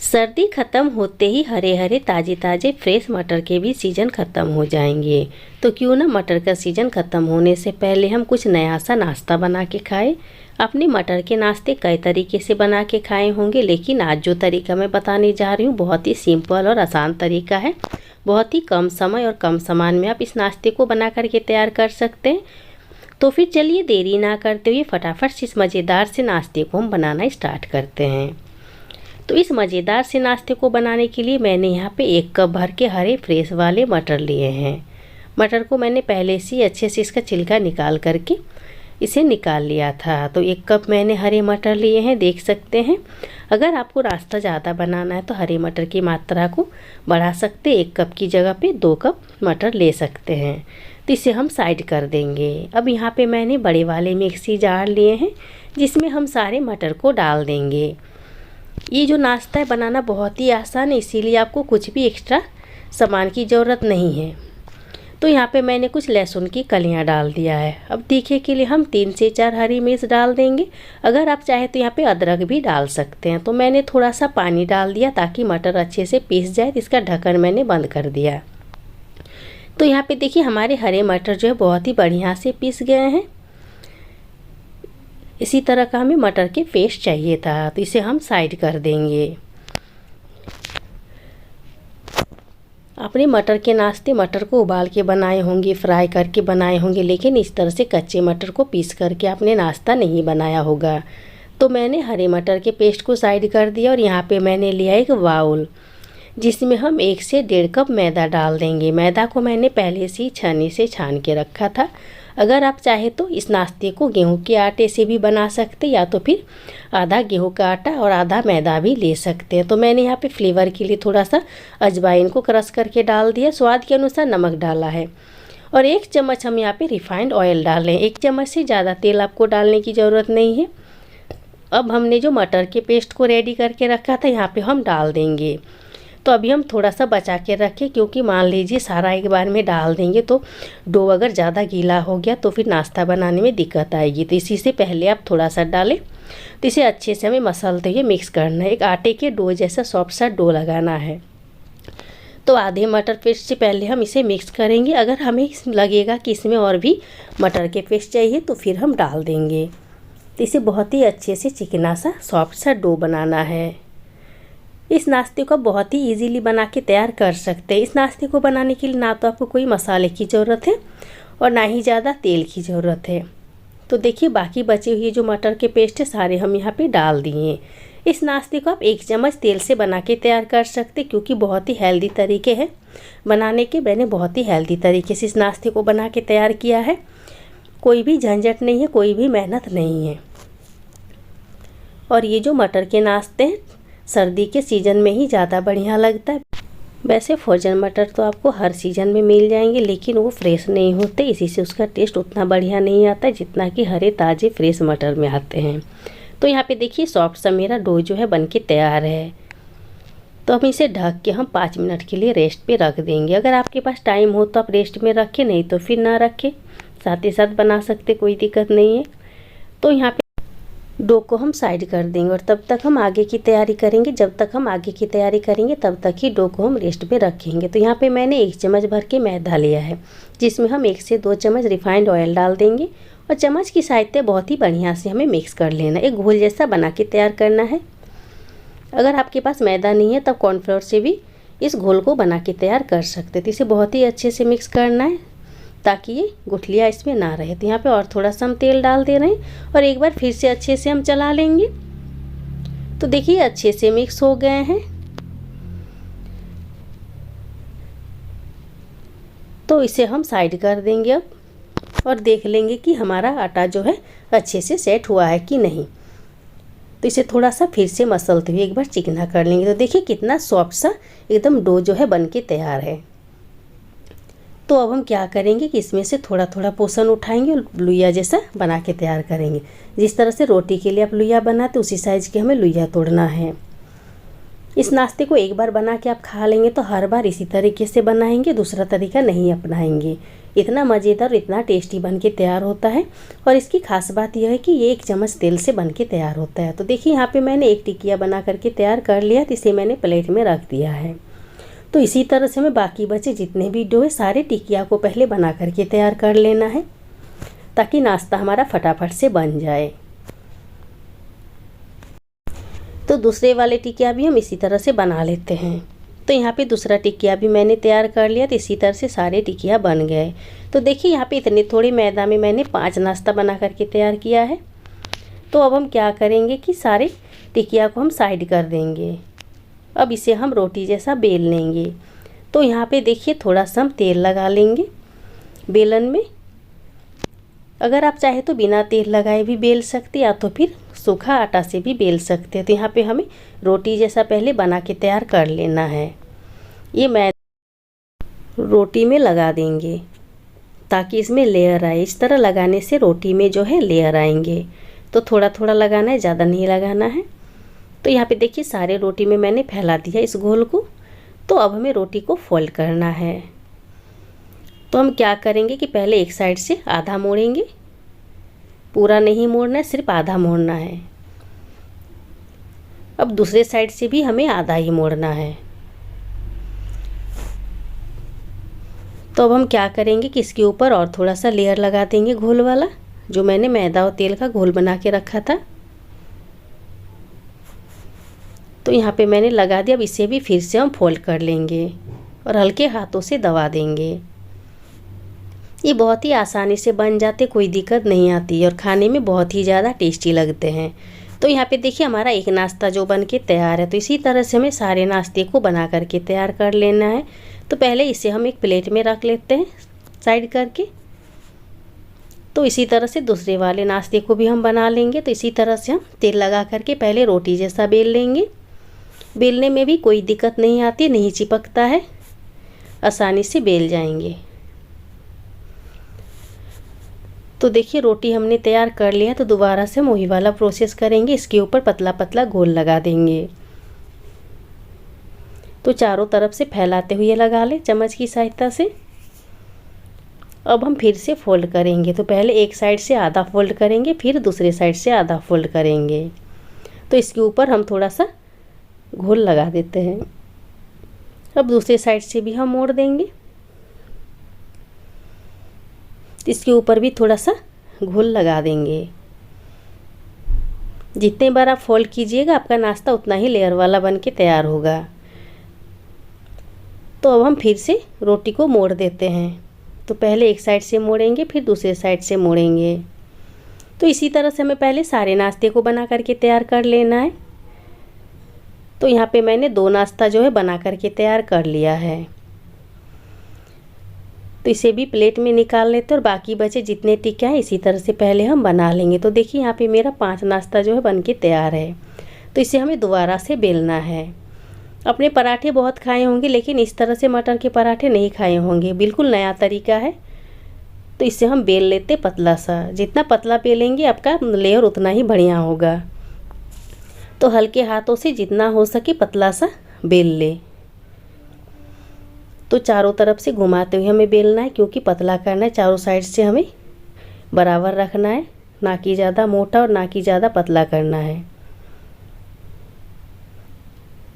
सर्दी ख़त्म होते ही हरे हरे ताज़े ताज़े फ्रेश मटर के भी सीज़न ख़त्म हो जाएंगे। तो क्यों ना मटर का सीज़न ख़त्म होने से पहले हम कुछ नया सा नाश्ता बना के खाएं। अपने मटर के नाश्ते कई तरीके से बना के खाए होंगे, लेकिन आज जो तरीका मैं बताने जा रही हूँ बहुत ही सिंपल और आसान तरीका है। बहुत ही कम समय और कम सामान में आप इस नाश्ते को बना करके तैयार कर सकते हैं। तो फिर चलिए देरी ना करते हुए फटाफट से इस मज़ेदार से नाश्ते को हम बनाना स्टार्ट करते हैं। तो इस मज़ेदार से नाश्ते को बनाने के लिए मैंने यहाँ पे 1 कप भर के हरे फ्रेश वाले मटर लिए हैं। मटर को मैंने पहले से अच्छे से इसका छिलका निकाल करके इसे निकाल लिया था। तो 1 कप मैंने हरे मटर लिए हैं, देख सकते हैं। अगर आपको नाश्ता ज़्यादा बनाना है तो हरे मटर की मात्रा को बढ़ा सकते, 1 कप की जगह पे 2 कप मटर ले सकते हैं। तो इसे हम साइड कर देंगे। अब यहाँ पे मैंने बड़े वाले मिक्सी जार लिए हैं जिसमें हम सारे मटर को डाल देंगे। ये जो नाश्ता है बनाना बहुत ही आसान है, इसीलिए आपको कुछ भी एक्स्ट्रा सामान की ज़रूरत नहीं है। तो यहाँ पे मैंने कुछ लहसुन की कलियाँ डाल दिया है। अब तीखे के लिए हम 3 से 4 हरी मिर्च डाल देंगे। अगर आप चाहें तो यहाँ पे अदरक भी डाल सकते हैं। तो मैंने थोड़ा सा पानी डाल दिया ताकि मटर अच्छे से पीस जाए। इसका ढक्कन मैंने बंद कर दिया। तो यहाँ पे देखिए हमारे हरे मटर जो है बहुत ही बढ़िया से पीस गए हैं। इसी तरह का हमें मटर के पेस्ट चाहिए था, तो इसे हम साइड कर देंगे। अपने मटर के नाश्ते मटर को उबाल के बनाए होंगे, फ्राई करके बनाए होंगे, लेकिन इस तरह से कच्चे मटर को पीस करके आपने नाश्ता नहीं बनाया होगा। तो मैंने हरे मटर के पेस्ट को साइड कर दिया और यहाँ पे मैंने लिया एक बाउल जिसमें हम 1 से 1.5 कप मैदा डाल देंगे। मैदा को मैंने पहले से ही छन्नी से छान के रखा था। अगर आप चाहे तो इस नाश्ते को गेहूं के आटे से भी बना सकते, या तो फिर आधा गेहूं का आटा और आधा मैदा भी ले सकते हैं। तो मैंने यहाँ पे फ्लेवर के लिए थोड़ा सा अजवाइन को क्रश करके डाल दिया। स्वाद के अनुसार नमक डाला है और 1 चम्मच हम यहाँ पे रिफाइंड ऑयल डाल रहे हैं। 1 चम्मच से ज़्यादा तेल आपको डालने की ज़रूरत नहीं है। अब हमने जो मटर के पेस्ट को रेडी करके रखा था यहाँ पर हम डाल देंगे। तो अभी हम थोड़ा सा बचा के रखें, क्योंकि मान लीजिए सारा एक बार में डाल देंगे तो डो अगर ज़्यादा गीला हो गया तो फिर नाश्ता बनाने में दिक्कत आएगी। तो इसी से पहले आप थोड़ा सा डालें। तो इसे अच्छे से हमें मसलते हुए मिक्स करना है। एक आटे के डो जैसा सॉफ्ट सा डो लगाना है। तो आधे मटर पेस्ट से पहले हम इसे मिक्स करेंगे। अगर हमें लगेगा कि इसमें और भी मटर के पेस्ट चाहिए तो फिर हम डाल देंगे। तो इसे बहुत ही अच्छे से चिकना सा सॉफ्ट सा डो बनाना है। इस नाश्ते को बहुत ही इजीली बना के तैयार कर सकते हैं। इस नाश्ते को बनाने के लिए ना तो आपको कोई मसाले की ज़रूरत है और ना ही ज़्यादा तेल की ज़रूरत है। तो देखिए बाकी बचे हुए जो मटर के पेस्ट है सारे हम यहाँ पे डाल दिए। इस नाश्ते को आप 1 चम्मच तेल से बना के तैयार कर सकते, क्योंकि बहुत ही हेल्दी तरीके हैं बनाने के। मैंने बहुत ही हेल्दी तरीके से इस नाश्ते को बना के तैयार किया है। कोई भी झंझट नहीं है, कोई भी मेहनत नहीं है। और ये जो मटर के नाश्ते हैं सर्दी के सीज़न में ही ज़्यादा बढ़िया लगता है। वैसे फ्रोजन मटर तो आपको हर सीज़न में मिल जाएंगे, लेकिन वो फ्रेश नहीं होते, इसी से उसका टेस्ट उतना बढ़िया नहीं आता जितना कि हरे ताज़े फ्रेश मटर में आते हैं। तो यहाँ पे देखिए सॉफ्ट सा मेरा डो जो है बनके तैयार है। तो हम इसे ढक के हम 5 मिनट के लिए रेस्ट पे रख देंगे। अगर आपके पास टाइम हो तो आप रेस्ट में रखें, नहीं तो फिर ना रखें, साथ ही साथ बना सकते, कोई दिक्कत नहीं है। तो यहाँ पे डो को हम साइड कर देंगे और तब तक हम आगे की तैयारी करेंगे। जब तक हम आगे की तैयारी करेंगे तब तक ही डो को हम रेस्ट पे रखेंगे। तो यहाँ पे मैंने 1 चम्मच भर के मैदा लिया है, जिसमें हम 1 से 2 चम्मच रिफाइंड ऑयल डाल देंगे और चम्मच की सहायता बहुत ही बढ़िया से हमें मिक्स कर लेना। एक घोल जैसा बना के तैयार करना है। अगर आपके पास मैदा नहीं है तब कॉर्नफ्लोर से भी इस घोल को बना के तैयार कर सकते। तो इसे बहुत ही अच्छे से मिक्स करना है ताकि ये गुठलियाँ इसमें ना रहे। तो यहाँ पे और थोड़ा सा हम तेल डाल दे रहे हैं और एक बार फिर से अच्छे से हम चला लेंगे। तो देखिए अच्छे से मिक्स हो गए हैं। तो इसे हम साइड कर देंगे अब और देख लेंगे कि हमारा आटा जो है अच्छे से सेट हुआ है कि नहीं। तो इसे थोड़ा सा फिर से मसलते हुए एक बार चिकना कर लेंगे। तो देखिए कितना सॉफ्ट सा एकदम डो जो है बन के तैयार है। तो अब हम क्या करेंगे कि इसमें से थोड़ा थोड़ा पोर्शन उठाएंगे और लुइया जैसा बना के तैयार करेंगे। जिस तरह से रोटी के लिए आप लुइया बनाते उसी साइज़ के हमें लुइया तोड़ना है। इस नाश्ते को एक बार बना के आप खा लेंगे तो हर बार इसी तरीके से बनाएंगे, दूसरा तरीका नहीं अपनाएंगे। इतना मज़ेदार और इतना टेस्टी बन के तैयार होता है। और इसकी खास बात यह है कि ये 1 चम्मच तेल से बन के तैयार होता है। तो देखिए यहाँ पे मैंने एक टिकिया बना करके तैयार कर लिया, तो इसे मैंने प्लेट में रख दिया है। तो इसी तरह से हमें बाकी बचे जितने भी डो है सारे टिकिया को पहले बना करके तैयार कर लेना है, ताकि नाश्ता हमारा फटाफट से बन जाए। तो दूसरे वाले टिकिया भी हम इसी तरह से बना लेते हैं। तो यहाँ पे दूसरा टिकिया भी मैंने तैयार कर लिया, तो इसी तरह से सारे टिकिया बन गए। तो देखिए यहाँ पे इतने थोड़े मैदा में मैंने 5 नाश्ता बना करके तैयार किया है। तो अब हम क्या करेंगे कि सारे टिकिया को हम साइड कर देंगे। अब इसे हम रोटी जैसा बेल लेंगे। तो यहाँ पे देखिए थोड़ा सा हम तेल लगा लेंगे बेलन में। अगर आप चाहे तो बिना तेल लगाए भी बेल सकते, या तो फिर सूखा आटा से भी बेल सकते हैं। तो यहाँ पे हमें रोटी जैसा पहले बना के तैयार कर लेना है। ये मैं रोटी में लगा देंगे ताकि इसमें लेयर आए। इस तरह लगाने से रोटी में जो है लेयर आएंगे। तो थोड़ा थोड़ा लगाना है, ज़्यादा नहीं लगाना है। तो यहाँ पे देखिए सारे रोटी में मैंने फैला दिया इस घोल को। तो अब हमें रोटी को फोल्ड करना है। तो हम क्या करेंगे कि पहले एक साइड से आधा मोड़ेंगे, पूरा नहीं मोड़ना है, सिर्फ आधा मोड़ना है। अब दूसरे साइड से भी हमें आधा ही मोड़ना है। तो अब हम क्या करेंगे कि इसके ऊपर और थोड़ा सा लेयर लगा देंगे घोल वाला, जो मैंने मैदा और तेल का घोल बना के रखा था। तो यहाँ पे मैंने लगा दिया। अब इसे भी फिर से हम फोल्ड कर लेंगे और हल्के हाथों से दबा देंगे। ये बहुत ही आसानी से बन जाते, कोई दिक्कत नहीं आती और खाने में बहुत ही ज़्यादा टेस्टी लगते हैं। तो यहाँ पे देखिए हमारा एक नाश्ता जो बन के तैयार है। तो इसी तरह से हमें सारे नाश्ते को बना करके तैयार कर लेना है। तो पहले इसे हम एक प्लेट में रख लेते हैं साइड करके। तो इसी तरह से दूसरे वाले नाश्ते को भी हम बना लेंगे। तो इसी तरह से हम तेल लगा करके पहले रोटी जैसा बेल लेंगे। बेलने में भी कोई दिक्कत नहीं आती, नहीं चिपकता है, आसानी से बेल जाएंगे। तो देखिए रोटी हमने तैयार कर लिया। तो दोबारा से हम वही वाला प्रोसेस करेंगे। इसके ऊपर पतला पतला घोल लगा देंगे। तो चारों तरफ से फैलाते हुए लगा लें चम्मच की सहायता से। अब हम फिर से फोल्ड करेंगे। तो पहले एक साइड से आधा फोल्ड करेंगे, फिर दूसरे साइड से आधा फोल्ड करेंगे। तो इसके ऊपर हम थोड़ा सा घोल लगा देते हैं। अब दूसरे साइड से भी हम मोड़ देंगे। इसके ऊपर भी थोड़ा सा घोल लगा देंगे। जितने बार आप फोल्ड कीजिएगा आपका नाश्ता उतना ही लेयर वाला बन के तैयार होगा। तो अब हम फिर से रोटी को मोड़ देते हैं। तो पहले एक साइड से मोड़ेंगे, फिर दूसरे साइड से मोड़ेंगे। तो इसी तरह से हमें पहले सारे नाश्ते को बना करके तैयार कर लेना है। तो यहाँ पे मैंने 2 नाश्ता जो है बना करके तैयार कर लिया है। तो इसे भी प्लेट में निकाल लेते हैं और बाकी बचे जितने टिक्के हैं इसी तरह से पहले हम बना लेंगे। तो देखिए यहाँ पे मेरा 5 नाश्ता जो है बन के तैयार है। तो इसे हमें दोबारा से बेलना है। अपने पराठे बहुत खाए होंगे, लेकिन इस तरह से मटर के पराठे नहीं खाए होंगे, बिल्कुल नया तरीका है। तो इसे हम बेल लेते पतला सा। जितना पतला बेलेंगे आपका लेयर उतना ही बढ़िया होगा। तो हल्के हाथों से जितना हो सके पतला सा बेल ले। तो चारों तरफ से घुमाते हुए हमें बेलना है, क्योंकि पतला करना है। चारों साइड से हमें बराबर रखना है, ना कि ज़्यादा मोटा और ना कि ज़्यादा पतला करना है।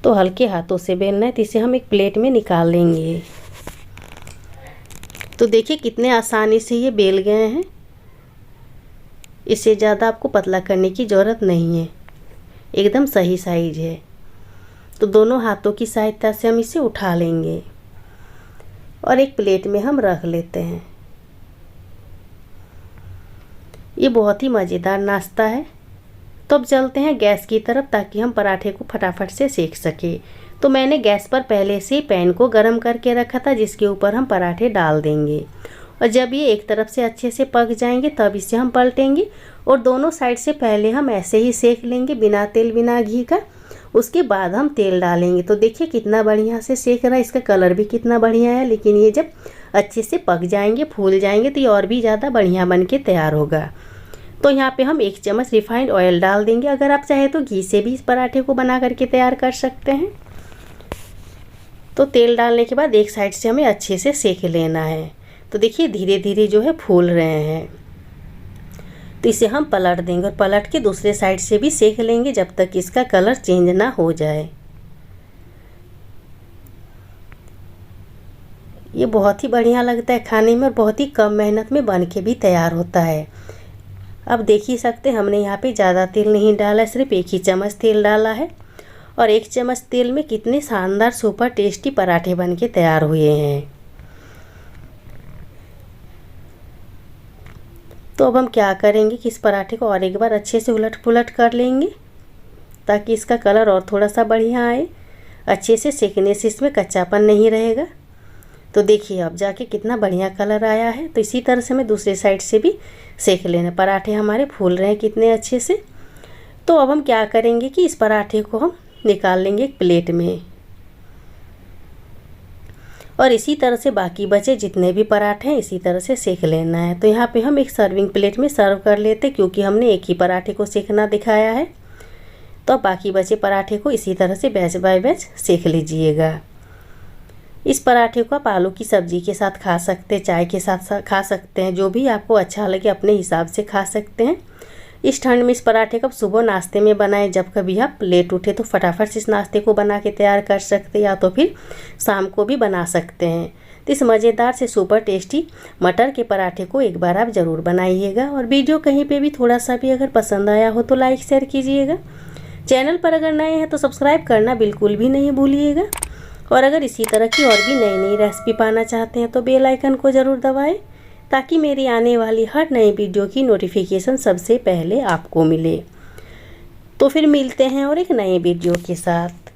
तो हल्के हाथों से बेलना है। तो इसे हम एक प्लेट में निकाल लेंगे। तो देखिए कितने आसानी से ये बेल गए हैं। इससे ज़्यादा आपको पतला करने की ज़रूरत नहीं है, एकदम सही साइज है। तो दोनों हाथों की सहायता से हम इसे उठा लेंगे और एक प्लेट में हम रख लेते हैं। ये बहुत ही मज़ेदार नाश्ता है। तो अब चलते हैं गैस की तरफ, ताकि हम पराठे को फटाफट से सेक सके। तो मैंने गैस पर पहले से पैन को गर्म करके रखा था, जिसके ऊपर हम पराठे डाल देंगे। और जब ये एक तरफ से अच्छे से पक जाएंगे तब इसे हम पलटेंगे और दोनों साइड से पहले हम ऐसे ही सेक लेंगे, बिना तेल बिना घी का। उसके बाद हम तेल डालेंगे। तो देखिए कितना बढ़िया से सेक रहा है, इसका कलर भी कितना बढ़िया है। लेकिन ये जब अच्छे से पक जाएंगे, फूल जाएंगे, तो ये और भी ज़्यादा बढ़िया बन के तैयार होगा। तो यहाँ पे हम 1 चम्मच रिफाइंड ऑयल डाल देंगे। अगर आप चाहे तो घी से भी इस पराठे को बना करके तैयार कर सकते हैं। तो तेल डालने के बाद एक साइड से हमें अच्छे से सेक लेना है। तो देखिए धीरे धीरे जो है फूल रहे हैं। तो इसे हम पलट देंगे और पलट के दूसरे साइड से भी सेक लेंगे जब तक इसका कलर चेंज ना हो जाए। ये बहुत ही बढ़िया लगता है खाने में और बहुत ही कम मेहनत में बन के भी तैयार होता है। अब देख ही सकते हैं हमने यहाँ पे ज़्यादा तेल नहीं डाला, सिर्फ 1 ही चम्मच तेल डाला है और 1 चम्मच तेल में कितने शानदार सुपर टेस्टी पराठे बन के तैयार हुए हैं। तो अब हम क्या करेंगे कि इस पराठे को और एक बार अच्छे से उलट पुलट कर लेंगे ताकि इसका कलर और थोड़ा सा बढ़िया आए। अच्छे से सेकने से इसमें कच्चापन नहीं रहेगा। तो देखिए अब जाके कितना बढ़िया कलर आया है। तो इसी तरह से हमें दूसरे साइड से भी सेक लेना। पराठे हमारे फूल रहे हैं कितने अच्छे से। तो अब हम क्या करेंगे कि इस पराठे को हम निकाल लेंगे एक प्लेट में और इसी तरह से बाकी बचे जितने भी पराठे हैं इसी तरह से सेक लेना है। तो यहाँ पे हम एक सर्विंग प्लेट में सर्व कर लेते क्योंकि हमने एक ही पराठे को सेकना दिखाया है। तो अब बाकी बचे पराठे को इसी तरह से बैच बाय बैच सेक लीजिएगा। इस पराठे को आप आलू की सब्ज़ी के साथ खा सकते हैं, चाय के साथ खा सकते हैं, जो भी आपको अच्छा लगे अपने हिसाब से खा सकते हैं। इस ठंड में इस पराठे को सुबह नाश्ते में बनाएं। जब कभी आप लेट उठे तो फटाफट से इस नाश्ते को बना के तैयार कर सकते हैं या तो फिर शाम को भी बना सकते हैं। तो इस मज़ेदार से सुपर टेस्टी मटर के पराठे को एक बार आप ज़रूर बनाइएगा। और वीडियो कहीं पे भी थोड़ा सा भी अगर पसंद आया हो तो लाइक शेयर कीजिएगा। चैनल पर अगर नए हैं तो सब्सक्राइब करना बिल्कुल भी नहीं भूलिएगा। और अगर इसी तरह की और भी नई नई रेसिपी पाना चाहते हैं तो बेल आइकन को ज़रूर दबाएं ताकि मेरी आने वाली हर नई वीडियो की नोटिफिकेशन सबसे पहले आपको मिले। तो फिर मिलते हैं और एक नए वीडियो के साथ।